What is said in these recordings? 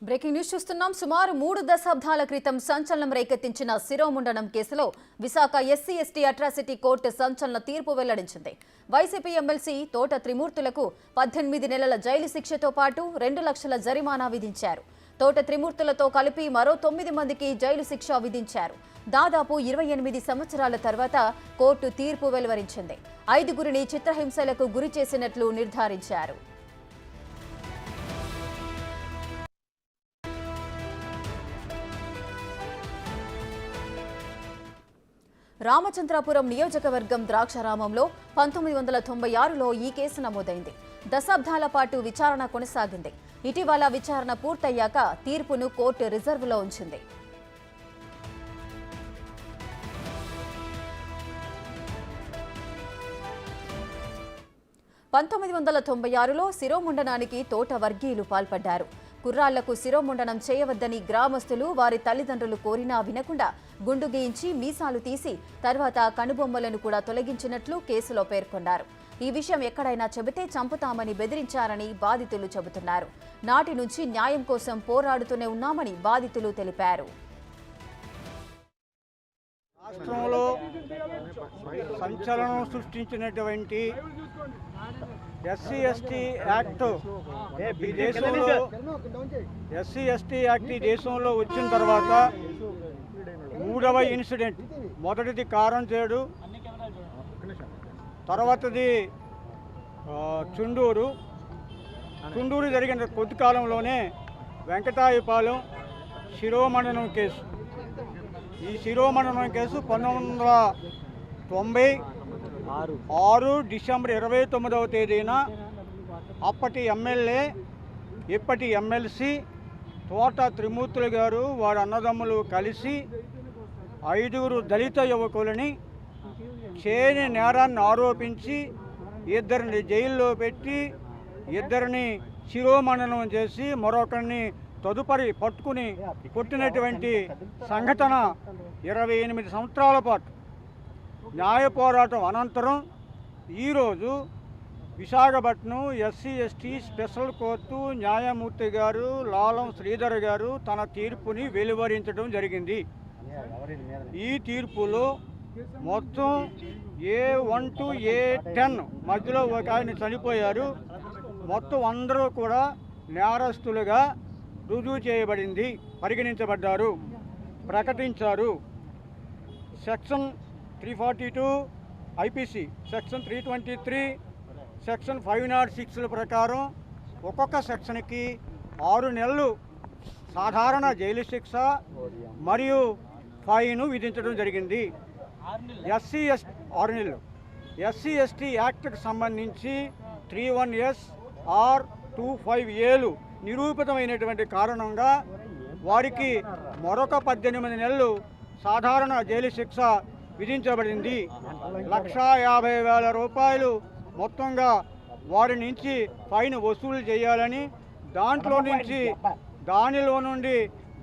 Breaking news చూస్తున్నాం. సుమారు 3 దశాబ్దాల క్రితం సంచలనం రేకెత్తించిన శిరోముండనం కేసులో Visakha SC ST atrocity court సంచలన తీర్పు వెల్లడించింది. వైసీపీ ఎమ్మెల్సీ తోట త్రిమూర్తులకు 18 నెలల జైలు శిక్షతో పాటు 2 లక్షల జరిమానా విధించారు. తోట త్రిమూర్తులతో కలిపి మరో 9 మందికి జైలు శిక్ష విధించారు. దాదాపు 28 సంవత్సరాల తర్వాత కోర్టు తీర్పు వెలువరించింది. 5గురిని చిత్రహింసలకు గురి చేసినట్లు నిర్ధారించారు. రామచంద్రాపురం నియోజకవర్గం ద్రాక్షారామంలో 1996లో ఈ కేసు నమోదైంది. దశాబ్దాల పాటు విచారణ కొనసాగింది. ఇటీవల విచారణ పూర్తయ్యాక తీర్పును కోర్టు రిజర్వులో ఉంచింది. లో శిరోముండనానికి తోట వర్గీయులు పాల్పడ్డారు. కుర్రాళ్లకు శిరోముండనం చేయవద్దని గ్రామస్తులు వారి తల్లిదండ్రులు కోరినా వినకుండా గుండు గీయించి మీసాలు తీసి తర్వాత కనుబొమ్మలను కూడా తొలగించినట్లు కేసులో పేర్కొన్నారు. ఈ విషయం ఎక్కడైనా చెబితే చంపుతామని బెదిరించారని బాధితులు చెబుతున్నారు. నాటి నుంచి న్యాయం కోసం పోరాడుతూనే ఉన్నామని బాధితులు తెలిపారు. రాష్ట్రంలో సంచలనం సృష్టించినటువంటి ఎస్సీ ఎస్టీ యాక్ట్ దేశంలో వచ్చిన తర్వాత 3వ ఇన్సిడెంట్. మొదటిది కారంచేడు, తర్వాతది చుండూరు జరిగిన కొద్ది కాలంలోనే వెంకటాయపాలెం శిరోమండనం కేసు. ఈ శిరోమండనం కేసు 1996 డిసెంబర్ 29వ తేదీన అప్పటి ఎమ్మెల్యే ఇప్పటి ఎమ్మెల్సీ తోట త్రిమూర్తులు గారు వారి అన్నదమ్ములు కలిసి 5గురు దళిత యువకులని చేయని నేరాన్ని ఆరోపించి 2 జైల్లో పెట్టి 2 శిరోమండనం చేసి మరొకరిని తదుపరి పట్టుకుని కొట్టినటువంటి సంఘటన 28 సంవత్సరాల పాటు న్యాయ పోరాటం అనంతరం ఈరోజు Visakhapatnam SC ST special court న్యాయమూర్తి గారు లాలం శ్రీధర్ గారు తన తీర్పుని వెలువరించడం జరిగింది. ఈ తీర్పులో మొత్తం A1 to A10 మధ్యలో ఒక ఆయన చనిపోయారు. మొత్తం అందరూ కూడా నేరస్తులుగా రుజువు చేయబడింది, పరిగణించబడ్డారు, ప్రకటించారు. సెక్షన్ 342 ఐపీసీ, సెక్షన్ 323, సెక్షన్ 506ల ప్రకారం ఒక్కొక్క సెక్షన్కి 6 నెలలు సాధారణ జైలు శిక్ష మరియు ఫైన్ విధించడం జరిగింది. ఎస్సీ ఎస్టీ యాక్ట్కి సంబంధించి 31S or 25Aలు నిరూపితమైనటువంటి కారణంగా వారికి మరొక 18 నెలలు సాధారణ జైలు శిక్ష విధించబడింది. 1,50,000 రూపాయలు మొత్తంగా వారి నుంచి ఫైన్ వసూలు చేయాలని, దానిలో నుండి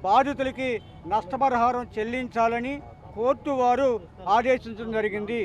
బాధితులకి నష్టపరిహారం చెల్లించాలని కోర్టు వారు ఆదేశించడం జరిగింది.